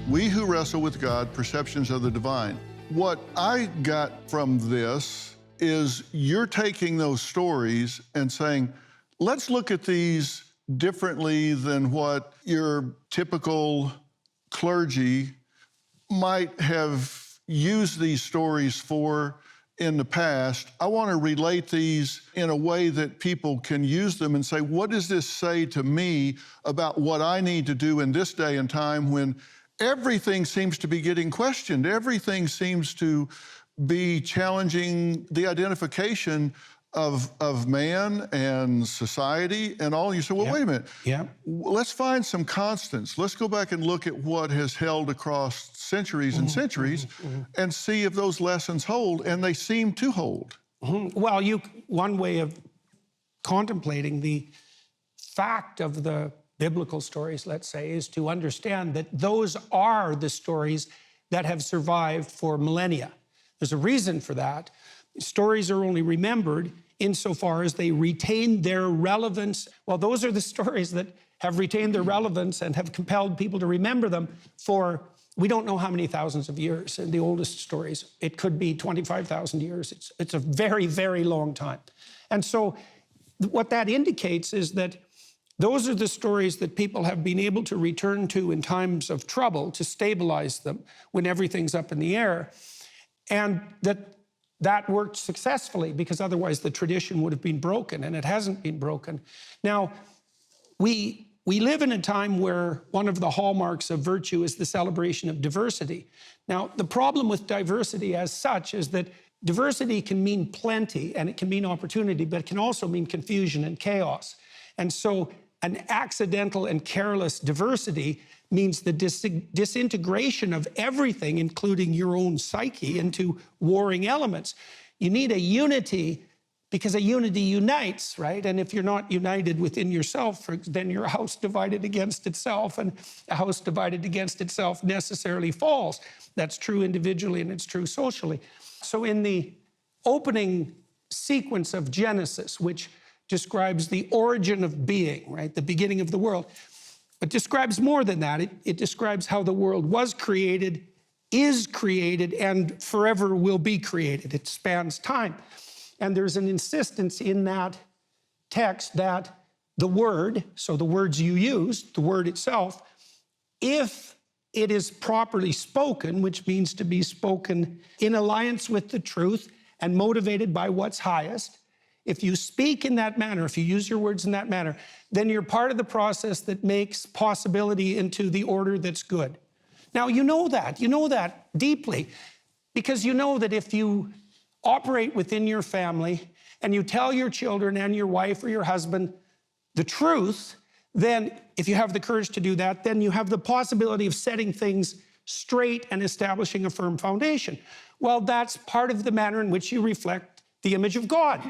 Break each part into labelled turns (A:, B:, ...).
A: We who wrestle with God, perceptions of the divine. What I got from this is you're taking those stories and saying, let's look at these differently than what your typical clergy might have used these stories for in the past. I want to relate these in a way that people can use them and say, what does this say to me about what I need to do in this day and time when everything seems to be getting questioned? Everything seems to be challenging the identification of man and society and all. You say, well, wait a minute.
B: Yeah.
A: Let's find some constants. Let's go back and look at what has held across centuries and centuries and see if those lessons hold, and they seem to hold.
B: Well, one way of contemplating the fact of the biblical stories, let's say, is to understand that those are the stories that have survived for millennia. There's a reason for that. Stories are only remembered insofar as they retain their relevance. Well, those are the stories that have retained their relevance and have compelled people to remember them for, we don't know how many thousands of years. In the oldest stories, it could be 25,000 years. It's a very, very long time. And so what that indicates is that those are the stories that people have been able to return to in times of trouble to stabilize them when everything's up in the air. And that worked successfully, because otherwise the tradition would have been broken, and it hasn't been broken. Now, we live in a time where one of the hallmarks of virtue is the celebration of diversity. Now, the problem with diversity as such is that diversity can mean plenty and it can mean opportunity, but it can also mean confusion and chaos. And so an accidental and careless diversity means the disintegration of everything, including your own psyche, into warring elements. You need a unity, because a unity unites, right? And if you're not united within yourself, then you're a house divided against itself, and a house divided against itself necessarily falls. That's true individually and it's true socially. So in the opening sequence of Genesis, which describes the origin of being, right? The beginning of the world. It describes more than that. It describes how the world was created, is created, and forever will be created. It spans time. And there's an insistence in that text that the word, so the words you use, the word itself, if it is properly spoken, which means to be spoken in alliance with the truth and motivated by what's highest, if you speak in that manner, if you use your words in that manner, then you're part of the process that makes possibility into the order that's good. Now, you know that deeply, because you know that if you operate within your family and you tell your children and your wife or your husband the truth, then if you have the courage to do that, then you have the possibility of setting things straight and establishing a firm foundation. Well, that's part of the manner in which you reflect the image of God.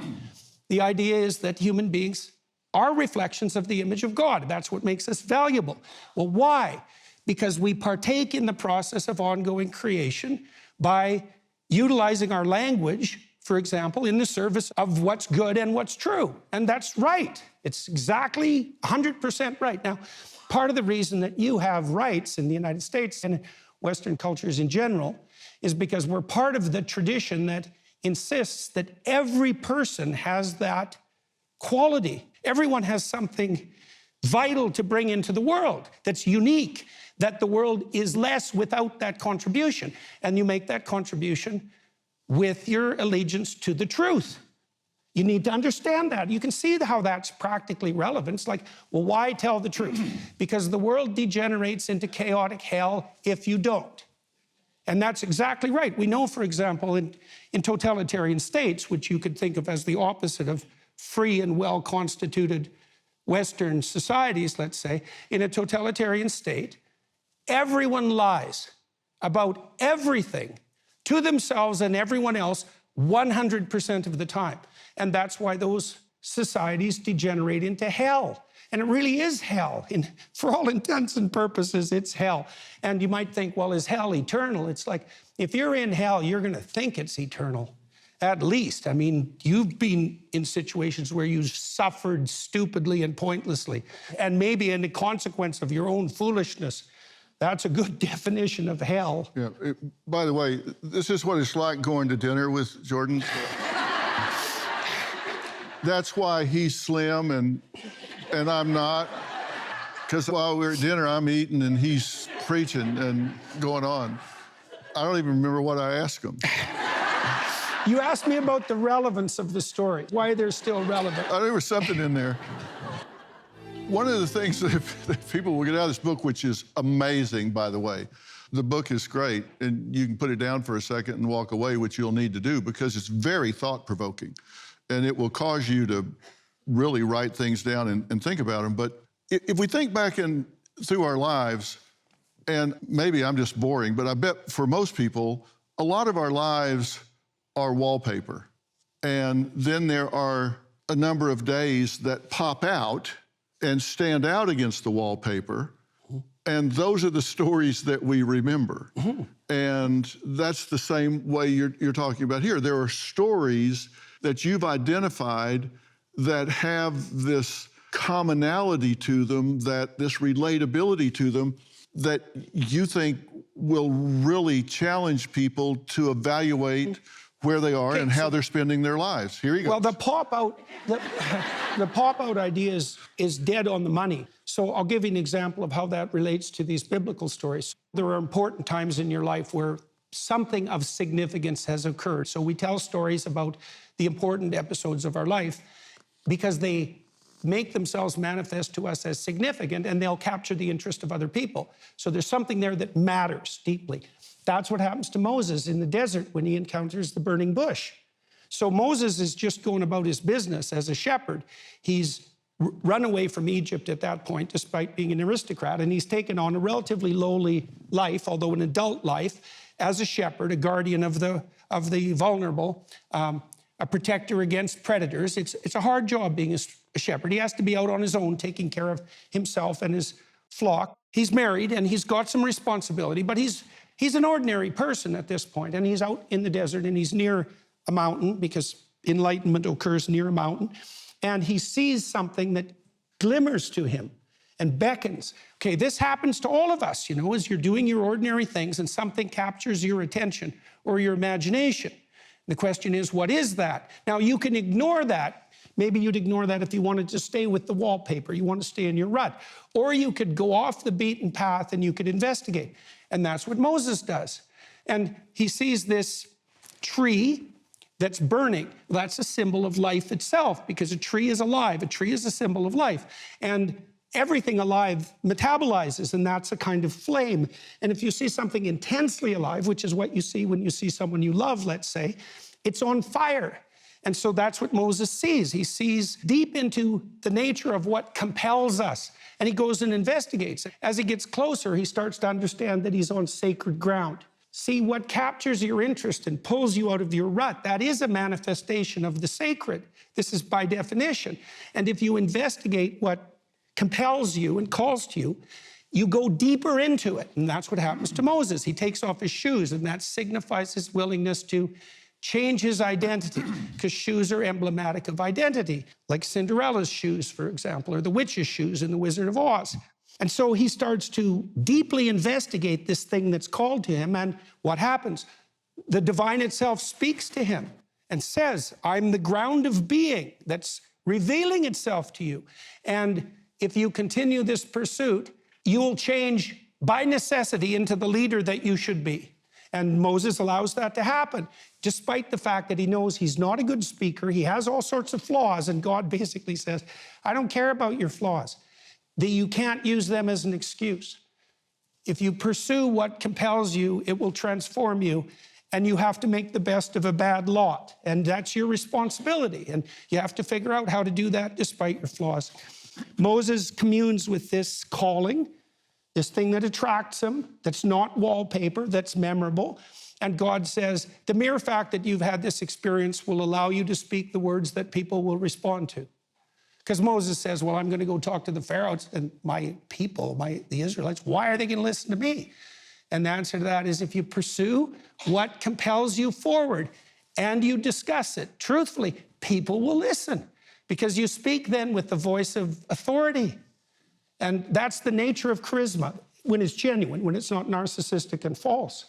B: The idea is that human beings are reflections of the image of God. That's what makes us valuable. Well, why? Because we partake in the process of ongoing creation by utilizing our language, for example, in the service of what's good and what's true. And that's right. It's exactly 100% right. Now, part of the reason that you have rights in the United States and Western cultures in general is because we're part of the tradition that insists that every person has that quality. Everyone has something vital to bring into the world that's unique, that the world is less without that contribution. And you make that contribution with your allegiance to the truth. You need to understand that. You can see how that's practically relevant. It's like, well, why tell the truth? Because the world degenerates into chaotic hell if you don't. And that's exactly right. We know, for example, in totalitarian states, which you could think of as the opposite of free and well-constituted Western societies, let's say, in a totalitarian state, everyone lies about everything to themselves and everyone else 100% of the time. And that's why those societies degenerate into hell. And it really is hell. For all intents and purposes, it's hell. And you might think, well, is hell eternal? It's like, if you're in hell, you're going to think it's eternal, at least. I mean, you've been in situations where you've suffered stupidly and pointlessly, and maybe in the consequence of your own foolishness. That's a good definition of hell.
A: Yeah. By the way, this is what it's like going to dinner with Jordan. That's why he's slim and I'm not. Because while we're at dinner, I'm eating and he's preaching and going on. I don't even remember what I asked him.
B: You asked me about the relevance of the story, why they're still relevant.
A: There was something in there. One of the things that people will get out of this book, which is amazing, by the way, the book is great, and you can put it down for a second and walk away, which you'll need to do because it's very thought-provoking, and it will cause you to really write things down and think about them. But if we think back through our lives, and maybe I'm just boring, but I bet for most people, a lot of our lives are wallpaper. And then there are a number of days that pop out and stand out against the wallpaper. And those are the stories that we remember. And that's the same way you're talking about here. There are stories that you've identified that have this commonality to them, that this relatability to them, that you think will really challenge people to evaluate where they are and how they're spending their lives. Here you go.
B: Well, the pop-out idea is dead on the money. So I'll give you an example of how that relates to these biblical stories. There are important times in your life where something of significance has occurred. So we tell stories about the important episodes of our life because they make themselves manifest to us as significant, and they'll capture the interest of other people. So there's something there that matters deeply. That's what happens to Moses in the desert when he encounters the burning bush. So Moses is just going about his business as a shepherd. He's run away from Egypt at that point, despite being an aristocrat, and he's taken on a relatively lowly life, although an adult life, as a shepherd, a guardian of the vulnerable, a protector against predators. It's a hard job being a shepherd. He has to be out on his own, taking care of himself and his flock. He's married and he's got some responsibility, but he's an ordinary person at this point, and he's out in the desert and he's near a mountain because enlightenment occurs near a mountain, and he sees something that glimmers to him and beckons. Okay, this happens to all of us, as you're doing your ordinary things and something captures your attention or your imagination. The question is, what is that? Now, you can ignore that. Maybe you'd ignore that if you wanted to stay with the wallpaper. You want to stay in your rut. Or you could go off the beaten path and you could investigate. And that's what Moses does. And he sees this tree that's burning. That's a symbol of life itself, because a tree is alive. A tree is a symbol of life. And everything alive metabolizes, and that's a kind of flame. And if you see something intensely alive, which is what you see when you see someone you love, let's say, it's on fire. And so that's what Moses sees. He sees deep into the nature of what compels us, and he goes and investigates. As he gets closer, he starts to understand that he's on sacred ground. See, what captures your interest and pulls you out of your rut, that is a manifestation of the sacred. This is by definition. And if you investigate what compels you and calls to you, you go deeper into it. And that's what happens to Moses. He takes off his shoes, and that signifies his willingness to change his identity, because shoes are emblematic of identity, like Cinderella's shoes, for example, or the witch's shoes in The Wizard of Oz. And so he starts to deeply investigate this thing that's called to him, and what happens? The divine itself speaks to him and says, I'm the ground of being that's revealing itself to you. And if you continue this pursuit, you will change by necessity into the leader that you should be. And Moses allows that to happen, despite the fact that he knows he's not a good speaker. He has all sorts of flaws, and God basically says, I don't care about your flaws. That you can't use them as an excuse. If you pursue what compels you, it will transform you, and you have to make the best of a bad lot. And that's your responsibility, and you have to figure out how to do that despite your flaws. Moses communes with this calling, this thing that attracts him, that's not wallpaper, that's memorable. And God says, the mere fact that you've had this experience will allow you to speak the words that people will respond to. Because Moses says, well, I'm going to go talk to the Pharaohs and my people, the Israelites. Why are they going to listen to me? And the answer to that is, if you pursue what compels you forward and you discuss it truthfully, people will listen, because you speak then with the voice of authority. And that's the nature of charisma. when it's genuine, when it's not narcissistic and false.